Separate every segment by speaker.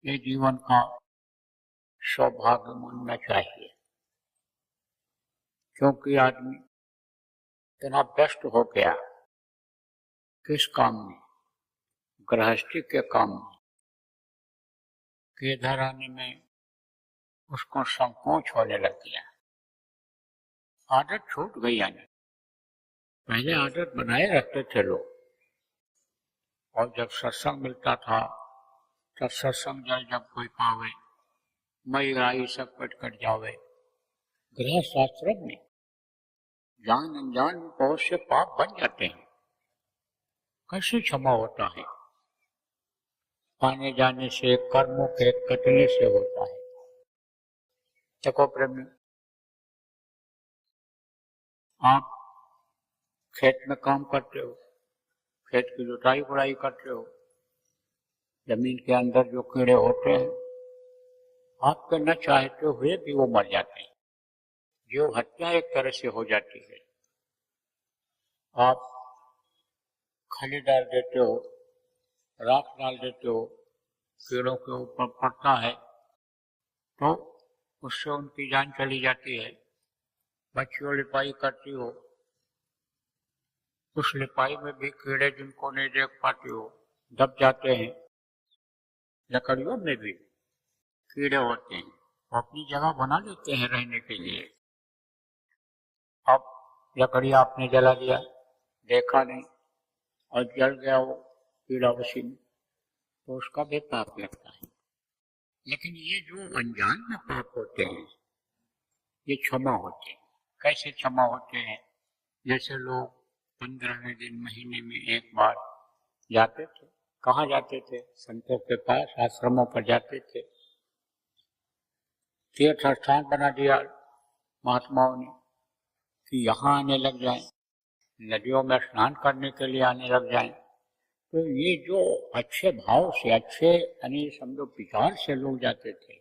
Speaker 1: ये जीवन का सौभाग्य मानना चाहिए, क्योंकि आदमी इतना व्यस्त हो गया किस काम में, गृहस्थी के काम में, कि इधर आने में उसको संकोच होने लग गया। आदत छूट गई यानी पहले आदत बनाए रखते थे लोग, और जब सत्संग मिलता था तब सत्संग जल जब कोई पावे, मई राई सब कट जावे। गृह शास्त्र में जान अनजान में बहुत से पाप बन जाते हैं, कैसे क्षमा होता है? आने जाने से, कर्मों के कटने से होता है। देखो प्रेमी, आप खेत में काम करते हो, खेत की जुताई बुराई करते हो, जमीन के अंदर जो कीड़े होते हैं आपके न चाहते हुए भी वो मर जाते हैं, जीव हत्या एक तरह से हो जाती है। आप खली डाल देते हो, राख डाल देते हो, कीड़ों के ऊपर पड़ता है तो उससे उनकी जान चली जाती है। बच्चियों लिपाई करती हो, उस लिपाई में भी कीड़े जिनको नहीं देख पाती हो दब जाते हैं। लकड़ियों में भी कीड़े होते हैं, वो अपनी जगह बना लेते हैं रहने के लिए। अब लकड़ी आपने जला दिया, देखा नहीं और जल गया वो कीड़ा उसी में, तो उसका भी पाप लगता है। लेकिन ये जो अनजान में पाप होते हैं ये क्षमा होते हैं। कैसे क्षमा होते हैं? जैसे लोग 15वें दिन महीने में एक बार जाते थे। कहाँ जाते थे? संतों के पास, आश्रमों पर जाते थे। तीर्थ स्थान बना दिया महात्माओं ने कि यहाँ आने लग जाएं, नदियों में स्नान करने के लिए आने लग जाएं। तो ये जो अच्छे भाव से, अच्छे यानी समझो विचार से लोग जाते थे,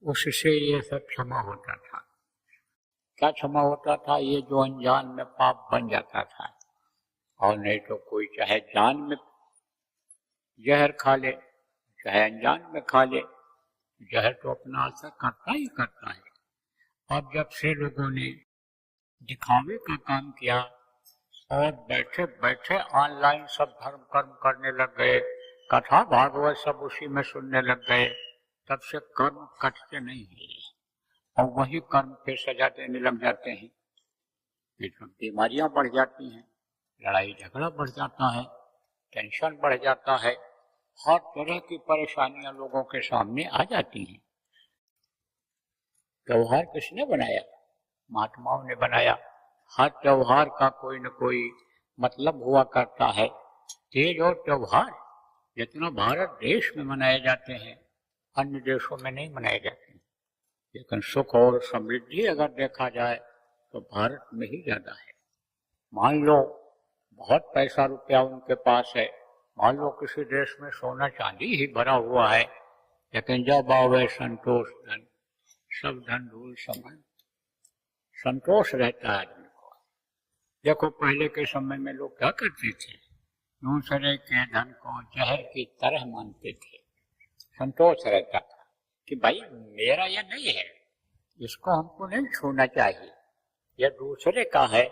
Speaker 1: उससे ये सब क्षमा होता था। क्या क्षमा होता था? ये जो अनजान में पाप बन जाता था। और नहीं तो कोई चाहे जान में जहर खा ले, चाहे अनजान में खा ले, जहर तो अपना असर करता ही करता है। अब जब से लोगों ने दिखावे का काम किया और बैठे बैठे ऑनलाइन सब धर्म कर्म करने लग गए, कथा भागवत सब उसी में सुनने लग गए, तब से कर्म कटते नहीं है और वही कर्म पे सजा देने लग जाते हैं। इसमें बीमारियां बढ़ जाती हैं, लड़ाई झगड़ा बढ़ जाता है, टेंशन बढ़ जाता है, हर तरह की परेशानियां लोगों के सामने आ जाती हैं। त्योहार किसने बनाया? महात्माओं ने बनाया। हर त्योहार का कोई न कोई मतलब हुआ करता है। ये जो त्योहार जितना भारत देश में मनाए जाते हैं अन्य देशों में नहीं मनाए जाते हैं, लेकिन सुख और समृद्धि अगर देखा जाए तो भारत में ही ज्यादा है। मान लो बहुत पैसा रुपया उनके पास है, मान लो किसी देश में सोना चांदी ही भरा हुआ है, लेकिन जब आवे संतोष धन, सब धन धूल समान, संतोष रहता है आदमी को। देखो पहले के समय में लोग क्या करते थे? दूसरे के धन को जहर की तरह मानते थे। संतोष रहता था कि भाई मेरा यह नहीं है, इसको हमको नहीं छूना चाहिए, यह दूसरे का है।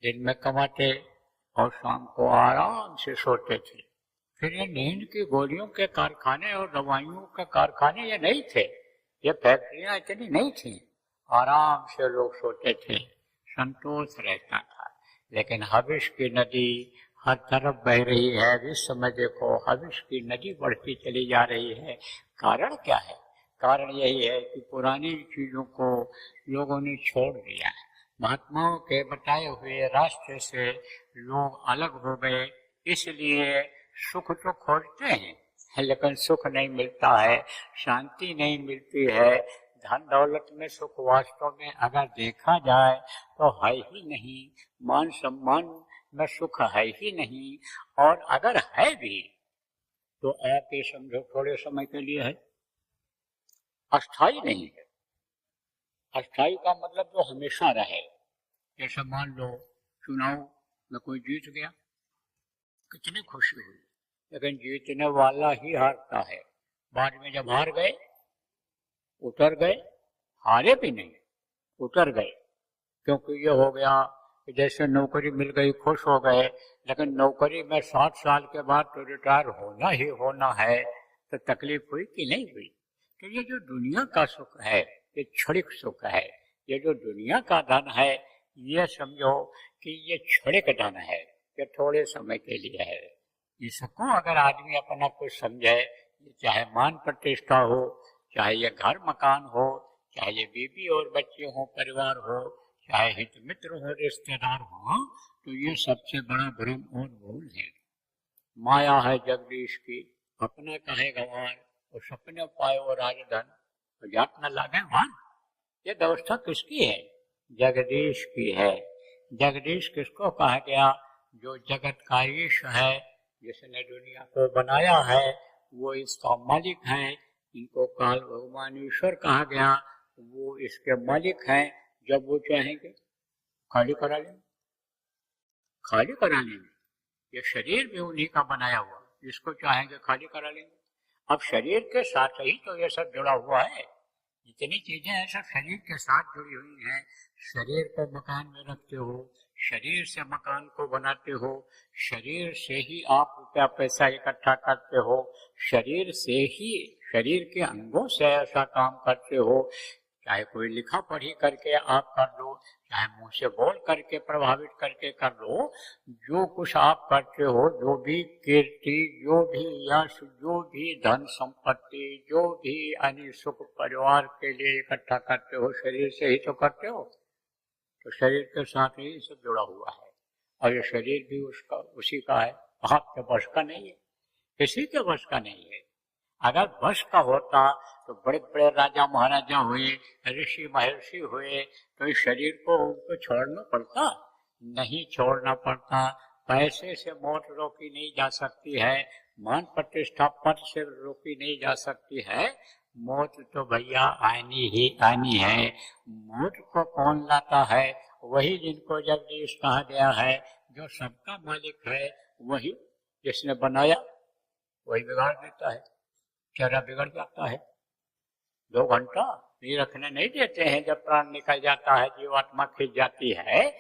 Speaker 1: दिन में कमाते और शाम को आराम से सोते थे। फिर ये नींद की गोलियों के कारखाने और दवाइयों के कारखाने ये नहीं थे, ये फैक्ट्रियां इतनी नहीं थी, आराम से लोग सोते थे, संतोष रहता था। लेकिन हविष की नदी हर तरफ बह रही है। इस समय देखो हविष की नदी बढ़ती चली जा रही है। कारण क्या है? कारण यही है कि पुरानी चीजों को लोगों ने छोड़ दिया है। महात्माओं के बताए हुए रास्ते से लोग अलग हो गए, इसलिए सुख तो खोजते हैं लेकिन सुख नहीं मिलता है, शांति नहीं मिलती है। धन दौलत में सुख वास्तव में अगर देखा जाए तो है ही नहीं, मान सम्मान में सुख है ही नहीं, और अगर है भी तो आप ये समझो थोड़े समय के लिए है, अस्थाई नहीं है। अस्थाई का मतलब जो हमेशा रहे। जैसे मान लो चुनाव में कोई जीत गया, कितनी खुशी हुई, लेकिन जीतने वाला ही हारता है, बाद में जब हार गए, उतर गए, हारे भी नहीं, उतर गए, क्योंकि ये हो गया कि जैसे नौकरी मिल गई, खुश हो गए, लेकिन नौकरी में 60 साल के बाद तो रिटायर होना ही होना है, तो तकलीफ हुई कि नहीं हुई। तो ये जो दुनिया का सुख है, ये क्षणिक सुख है। ये जो दुनिया का धन है, ये समझो कि ये क्षणिक धन है, ये थोड़े समय के लिए है। इसको अगर आदमी अपना कुछ समझे, चाहे मान प्रतिष्ठा हो, चाहे ये घर मकान हो, चाहे ये बीवी और बच्चे हो, परिवार हो, चाहे हित मित्र हो, रिश्तेदार हो, तो ये सबसे बड़ा भ्रम और भूल है। माया है जगदीश की, अपने कहे गवार, और सपने पाए और राजधन, तो जात न लागे वान। ये व्यवस्था किसकी है? जगदीश की है। जगदीश किसको कहा गया? जो जगत का ईश है, जिसने दुनिया को बनाया है, वो इसका मालिक है। इनको काल भगवान ईश्वर कहा गया, वो इसके मालिक हैं। जब वो चाहेंगे खाली करा लेंगे, खाली करा लेंगे। ये शरीर भी उन्हीं का बनाया हुआ, इसको चाहेंगे खाली करा लेंगे। अब शरीर के साथ ही तो ये सब जुड़ा हुआ है, जितनी चीजें हैं सब शरीर के साथ जुड़ी हुई हैं। शरीर को मकान में रखते हो, शरीर से मकान को बनाते हो, शरीर से ही आप रुपया पैसा इकट्ठा करते हो, शरीर से ही, शरीर के अंगों से ऐसा काम करते हो। चाहे कोई लिखा पढ़ी करके आप कर लो, चाहे मुंह से बोल करके प्रभावित करके कर लो, जो कुछ आप करते हो, जो भी कीर्ति, जो भी यश, जो भी धन संपत्ति, जो भी अन्य सुख परिवार के लिए इकट्ठा करते हो, शरीर से ही तो करते हो। तो शरीर के साथ ही सब जुड़ा हुआ है, और ये शरीर भी उसका उसी का है, आपके बस का नहीं है, किसी के बस का नहीं है। अगर वश का होता तो बड़े बड़े राजा महाराजा हुए, ऋषि महर्षि हुए, तो इस शरीर को उनको छोड़ना पड़ता? नहीं छोड़ना पड़ता। पैसे से मौत रोकी नहीं जा सकती है, मान प्रतिष्ठा पद से रोकी नहीं जा सकती है। मौत तो भैया आनी ही आनी है। मौत को कौन लाता है? वही जिनको जगदीश कहा गया है, जो सबका मालिक है, वही जिसने बनाया वही बिगाड़ देता है। चेहरा बिगड़ जाता है। 2 घंटा नहीं रखने नहीं देते हैं। जब प्राण निकल जाता है, जीवात्मा खिंच जाती है,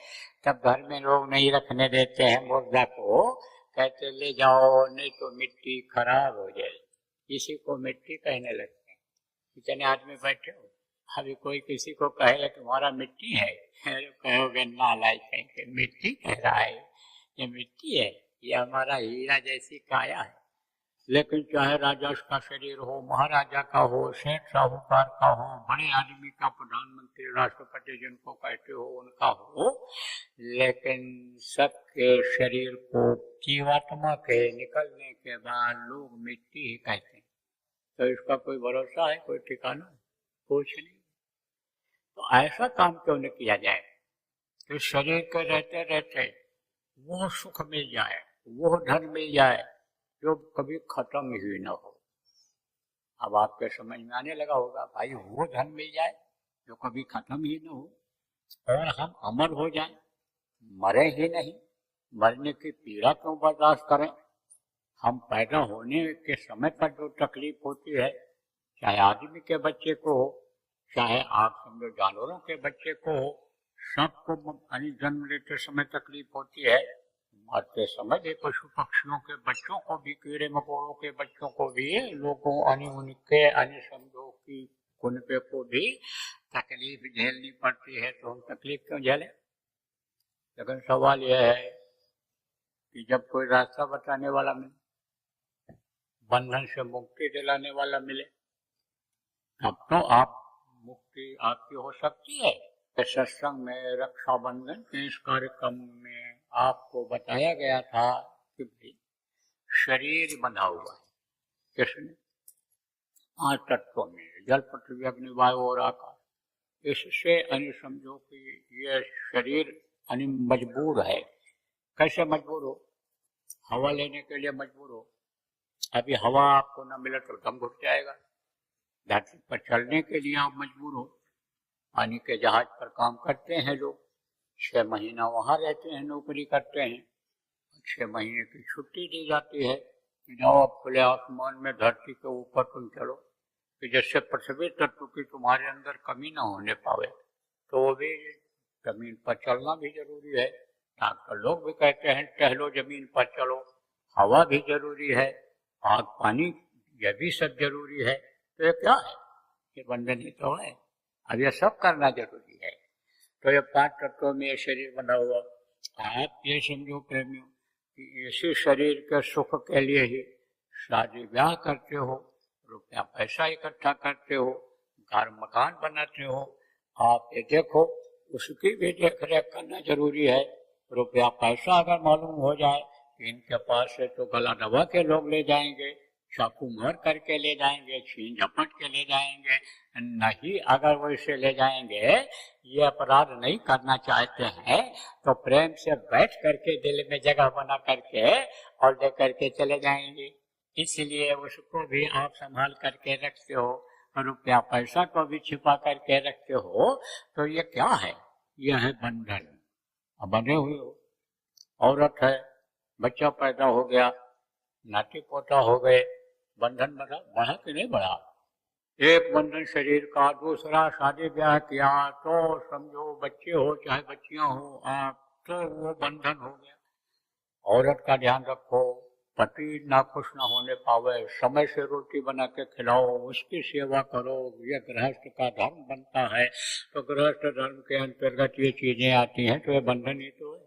Speaker 1: तब घर में लोग नहीं रखने देते हैं मुर्दा को, कहते ले जाओ नहीं तो मिट्टी खराब हो जाए। किसी को मिट्टी कहने लगते हैं। कितने आदमी बैठे हो, अभी कोई किसी को कहे तुम्हारा मिट्टी है, कहोगे नालायक कहेंगे, मिट्टी कह रहा है, ये मिट्टी है, ये हमारा हीरा जैसी काया है। लेकिन चाहे राजा का शरीर हो, महाराजा का हो, सेठ साहूकार का हो, बड़े आदमी का, प्रधानमंत्री, राष्ट्रपति जिनको कहते हो उनका हो, लेकिन सबके शरीर को जीवात्मा के निकलने के बाद लोग मिट्टी ही कहते हैं। तो इसका कोई भरोसा है, कोई ठिकाना? कुछ नहीं। तो ऐसा काम क्यों न किया जाए कि शरीर के रहते रहते वो सुख मिल जाए, वो धन मिल जाए जो कभी खत्म ही न हो। अब आपके समझ में आने लगा होगा, भाई वो धन मिल जाए जो कभी खत्म ही न हो, और हम अमर हो जाएं, मरे ही नहीं। मरने की पीड़ा क्यों बर्दाश्त करें? हम पैदा होने के समय पर जो तकलीफ होती है, चाहे आदमी के बच्चे को हो, चाहे आप समझो जानवरों के बच्चे को हो, सबको जन्म लेते समय तकलीफ होती है। मरते समय भी पशु पक्षियों के बच्चों को भी, कीड़े मकोड़ों के बच्चों को भी, लोगों उनके अन्य समझो की कुनबे को भी तकलीफ झेलनी पड़ती है। तो हम तकलीफ क्यों झेलें? लेकिन सवाल यह है कि जब कोई रास्ता बताने वाला मिले, बंधन से मुक्ति दिलाने वाला मिले, तब तो आप मुक्ति आपकी हो सकती है। तो सत्संग में, रक्षाबंधन के इस कार्यक्रम में आपको बताया गया था कि भाई शरीर बंधा हुआ है, किसने? 5 तत्वों में, जल, पृथ्वी, अग्नि, वायु और आकाश। इससे अन्य समझो कि ये शरीर अन्य मजबूर है। कैसे मजबूर हो? हवा लेने के लिए मजबूर हो। अभी हवा आपको न मिले तो दम घुट जाएगा। धरती पर चलने के लिए आप मजबूर हो। पानी के जहाज पर काम करते हैं लोग, 6 महीना वहां रहते हैं, नौकरी करते हैं, 6 महीने की छुट्टी दी जाती है, कि जाओ अब खुले आसमान में धरती के ऊपर तुम चलो, कि जिससे पृथ्वी तत्व की तुम्हारे अंदर कमी ना होने पावे। तो वो भी जमीन पर चलना भी जरूरी है। डॉक्टर लोग भी कहते हैं टहलो जमीन पर चलो, हवा भी जरूरी है, आग पानी यह भी सब जरूरी है। तो ये क्या है? ये बंधन ही तो है। अब ये सब करना जरूरी है। तो ये 5 तत्वों में ये शरीर बना हुआ। आप ये समझो प्रेमियों कि इसी शरीर के सुख के लिए ही शादी ब्याह करते हो, रुपया पैसा इकट्ठा करते हो, घर मकान बनाते हो। आप ये देखो उसकी भी देख रेख करना जरूरी है। रुपया पैसा अगर मालूम हो जाए कि इनके पास से तो गला दबा के लोग ले जाएंगे, चाकू मार करके ले जाएंगे, छीन झपट के ले जाएंगे, नहीं अगर वो इसे ले जाएंगे, ये अपराध नहीं करना चाहते हैं, तो प्रेम से बैठ करके दिल में जगह बना करके और ले करके चले जाएंगे। इसलिए उसको भी आप संभाल करके रखते हो, रुपया पैसा को भी छिपा करके रखते हो। तो ये क्या है? यह है बंधन। अब बंधे हुए हो, औरत है, बच्चा पैदा हो गया, नाती पोता हो गए, बंधन बढ़ा कि नहीं बढ़ा? एक बंधन शरीर का, दूसरा शादी ब्याह किया तो समझो बच्चे हो चाहे बच्चियां हो आप, तो वो बंधन हो गया। औरत का ध्यान रखो, पति नाखुश ना होने पावे, समय से रोटी बना के खिलाओ, उसकी सेवा करो, ये गृहस्थ का धर्म बनता है। तो गृहस्थ धर्म के अंतर्गत ये चीजें आती हैं, तो ये बंधन ही तो है।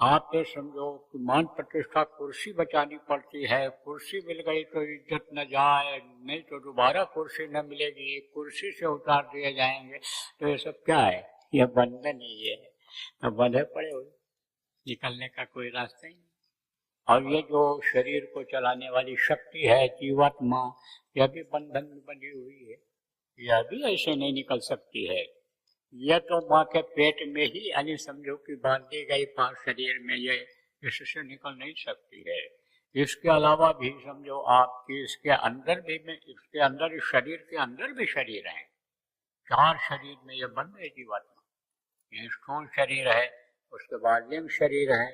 Speaker 1: आप ये समझो कि मान प्रतिष्ठा कुर्सी बचानी पड़ती है, कुर्सी मिल गई तो इज्जत न जाए, नहीं तो दोबारा कुर्सी न मिलेगी, कुर्सी से उतार दिए जाएंगे। तो ये सब क्या है? ये बंधन ही है। तो बंधे पड़े हुए, निकलने का कोई रास्ता ही नहीं। और ये जो शरीर को चलाने वाली शक्ति है जीवात्मा, यह भी बंधन में बंधी हुई है, यह भी ऐसे नहीं निकल सकती है। यह तो माँ के पेट में ही यानी समझो कि बांधी गई 5 शरीर में, ये इससे निकल नहीं सकती है। इसके अलावा भी समझो आपकी इसके अंदर भी में, इसके अंदर इस शरीर के अंदर भी शरीर हैं। 4 शरीर में यह बंद है जीवात्मा। ये स्थूल शरीर है, उसके बाद लिंग शरीर है,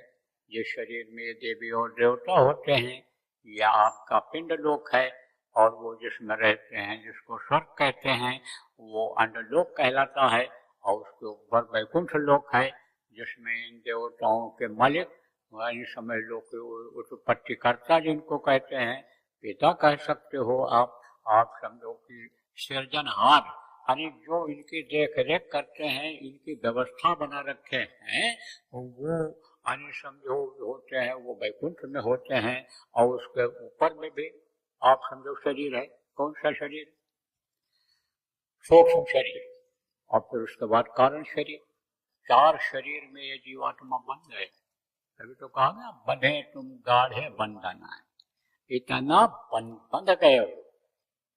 Speaker 1: जिस शरीर में देवी और देवता होते हैं, या आपका पिंड लोक है, और वो जिसमें रहते हैं जिसको स्वर्ग कहते हैं वो अंडलोक कहलाता है, और उसके ऊपर वैकुंठ लोक है जिसमें इन देवताओं के मालिक समझ लो कि उत्पत्तिकर्ता जिनको कहते हैं, पिता कह सकते हो आप समझो कि सृजनहार, यानी जो इनकी देख रेख करते हैं, इनकी व्यवस्था बना रखे हैं, वो यानी समझो होते हैं, वो वैकुंठ में होते हैं। और उसके ऊपर में भी आप समझो शरीर है। कौन सा शरीर? सूक्ष्म शरीर। और फिर उसके बाद कारण शरीर। 4 शरीर में ये जीवात्मा बंध है। अभी तो कहा ना, बंधे तुम गाढ़े बंधना है। इतना बंध गए हो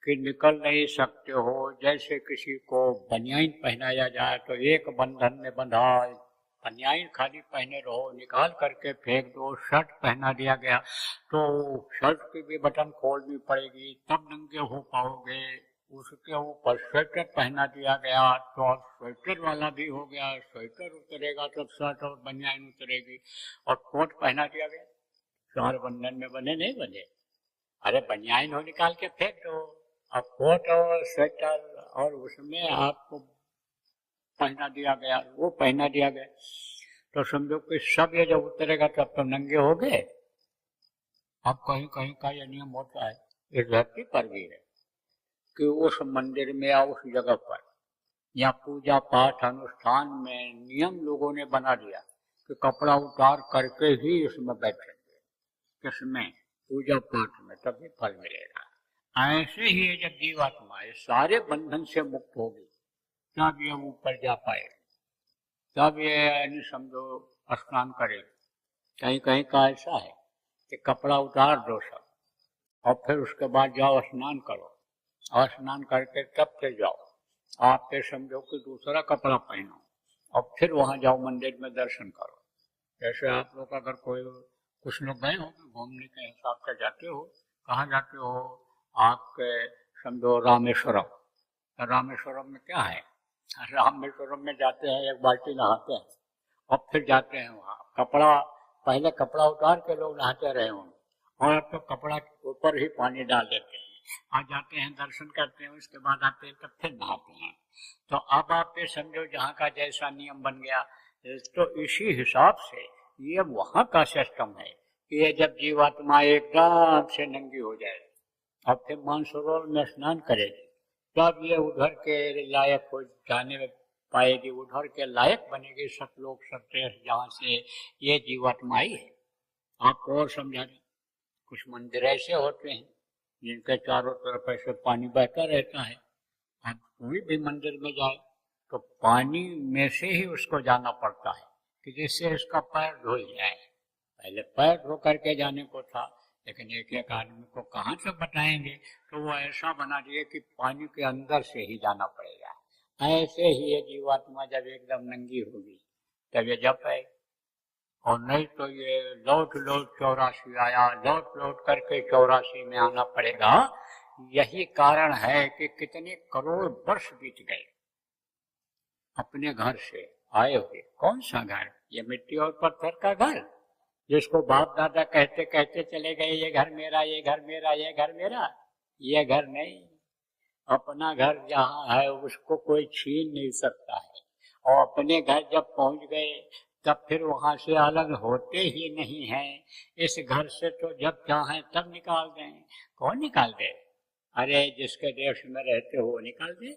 Speaker 1: कि निकल नहीं सकते हो। जैसे किसी को बनियान पहनाया जाए तो एक बंधन में बंधा, बनियान खाली पहने रहो, निकाल करके फेंक दो। शर्ट पहना दिया गया तो शर्ट की भी बटन खोलनी पड़ेगी, तब नंगे हो पाओगे। उसके ऊपर स्वेटर पहना दिया गया तो स्वेटर वाला भी हो गया, स्वेटर उतरेगा तब शर्ट और बनियान उतरेगी। और कोट पहना दिया गया, 4 बंधन में बने नहीं बने। अरे बनियान हो निकाल के फेंक दो, अब कोट और स्वेटर और उसमें आपको पहना दिया गया, वो पहना दिया गया, तो समझो कि सब ये जब उतरेगा तब तो नंगे हो गए। अब कहीं कहीं का ये नियम होता है, इस धरती पर भी है, कि उस मंदिर में या उस जगह पर या पूजा पाठ अनुष्ठान में नियम लोगों ने बना दिया कि कपड़ा उतार करके ही इसमें बैठेंगे, किसमें? पूजा पाठ में, तभी फल मिलेगा। ऐसे ही ये जब जीवात्मा ये सारे बंधन से मुक्त होगी तब ये ऊपर जा पाएगी, तब ये समझो स्नान करेगी। कहीं कहीं का ऐसा है कि कपड़ा उतार दो सब, और फिर उसके बाद जाओ स्नान करो, और स्नान करके तब फिर जाओ। आप ये समझो कि दूसरा कपड़ा पहनो और फिर वहां जाओ मंदिर में दर्शन करो। जैसे आप लोग अगर कोई कुछ लोग गए हो घूमने के हिसाब से जाते हो, कहाँ जाते हो? आपके समझो रामेश्वरम। रामेश्वरम में क्या है? रामेश्वरम में जाते हैं, एक बाल्टी नहाते हैं और फिर जाते हैं वहाँ। कपड़ा पहले कपड़ा उतार के लोग नहाते रहे होंगे, और अब तो कपड़ा के ऊपर ही पानी डाल देते हैं, आ जाते हैं दर्शन करते हैं, उसके बाद आते हैं तब फिर नहाते हैं। तो अब आप ये समझो जहाँ का जैसा नियम बन गया, तो इसी हिसाब से ये वहाँ का सिस्टम है कि ये जब जीवात्मा एकदम से नंगी हो जाए अब फिर मानसरोवर में स्नान करेगी, तब ये उधर के लायक हो जाने में पाएगी, उधर के लायक बनेगी सतलोक सत्य, जहाँ से ये जीवात्मा आई है। आपको और समझा दें, कुछ मंदिर ऐसे होते हैं जिनके चारों तरफ ऐसे पानी बहता रहता है। अब कोई भी मंदिर में जाए तो पानी में से ही उसको जाना पड़ता है कि जिससे उसका पैर धुल जाए। पहले पैर धो करके जाने को था, लेकिन एक एक आदमी को कहाँ से बताएंगे, तो वो ऐसा बना दिए कि पानी के अंदर से ही जाना पड़ेगा। ऐसे ही ये जीवात्मा जब एकदम नंगी होगी तब ये जब है, और नहीं तो ये लौट लौट 84 आया, लौट लौट करके 84 में आना पड़ेगा। यही कारण है कि कितने करोड़ वर्ष बीत गए अपने घर से आए हुए। कौन सा घर? ये मिट्टी और पत्थर का घर, जिसको बाप दादा कहते कहते चले गए ये घर मेरा, ये घर मेरा, ये घर मेरा। ये घर नहीं, अपना घर जहाँ है उसको कोई छीन नहीं सकता है, और अपने घर जब पहुंच गए तब फिर वहां से अलग होते ही नहीं है। इस घर से तो जब चाहे तब निकाल दें। कौन निकाल दे? अरे जिसके देश में रहते हो निकाल दे।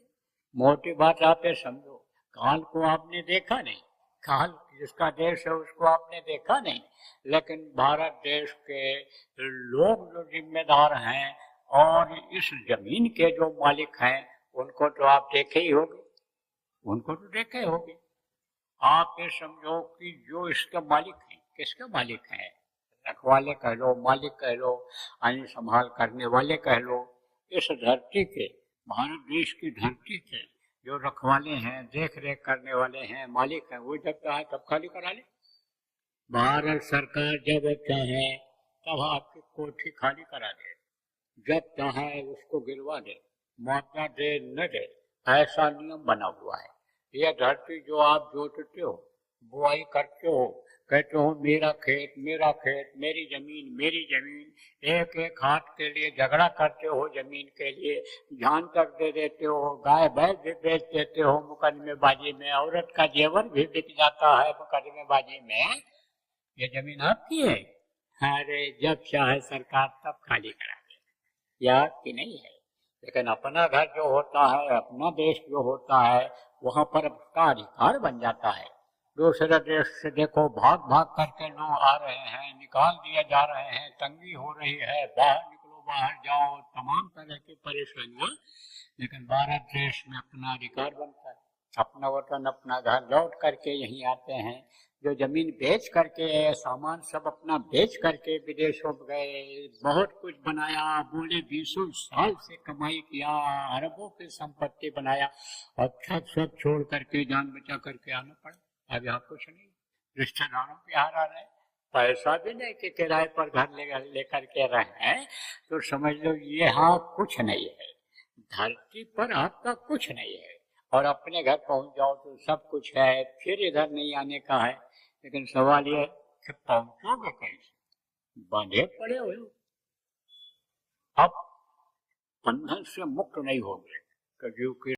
Speaker 1: मोटी बात आप ये समझो, काल को आपने देखा नहीं, काल जिसका देश है उसको आपने देखा नहीं, लेकिन भारत देश के लोग जो जिम्मेदार हैं और इस जमीन के जो मालिक हैं उनको तो आप देखे ही होंगे, उनको तो देखे होंगे। आप ये समझो कि जो इसके मालिक हैं, किसके मालिक हैं? रखवाले कह लो, मालिक कह लो, आइन संभाल करने वाले कह लो। इस धरती के, भारत देश की धरती के जो रखवाले हैं, देख रेख करने वाले हैं, मालिक हैं, वो जब चाहे तब खाली करा ले। भारत सरकार जब चाहे तब आपकी कोठी खाली करा दे, जब चाहे उसको गिरवा दे, मुआवजा दे न दे, ऐसा नियम बना हुआ है। यह धरती जो आप जोतते हो, बुआई करते हो, कहते हो मेरा खेत, मेरी जमीन, मेरी जमीन, एक एक हाथ के लिए झगड़ा करते हो, जमीन के लिए जान तक दे देते हो, गाय बैल भी बेच देते हो मुकदमेबाजी में, औरत का जेवर भी बिक जाता है मुकदमेबाजी में। ये जमीन आपकी है? अरे जब चाहे सरकार तब खाली करा दे, या कि नहीं है। लेकिन अपना घर जो होता है, अपना देश जो होता है, वहां पर उसका अधिकार बन जाता है। दूसरे देश से देखो भाग भाग करके लोग आ रहे हैं, निकाल दिए जा रहे हैं, तंगी हो रही है, बाहर निकलो, बाहर जाओ, तमाम तरह की परेशानियां। लेकिन भारत देश में अपना अधिकार बनता है, अपना वतन, अपना घर लौट करके यहीं आते हैं। जो जमीन बेच करके, सामान सब अपना बेच करके विदेशों में गए, बहुत कुछ बनाया, बोले 20 साल से कमाई किया, अरबों की संपत्ति बनाया, और सब छोड़ करके जान बचा करके आना पड़ा। अब यहाँ कुछ नहीं, रिश्तेदारों के यहाँ रह रहे, पैसा भी नहीं कि किराए पर घर लेकर के रहे हैं, तो समझ लो ये यहाँ कुछ नहीं है। धरती पर आपका कुछ नहीं है, और अपने घर पहुंच जाओ तो सब कुछ है, फिर इधर नहीं आने का है। लेकिन सवाल ये कि पहुंचोगे कैसे? बंधे पड़े हो, अब बंधन से मुक्त नहीं होंगे, क्योंकि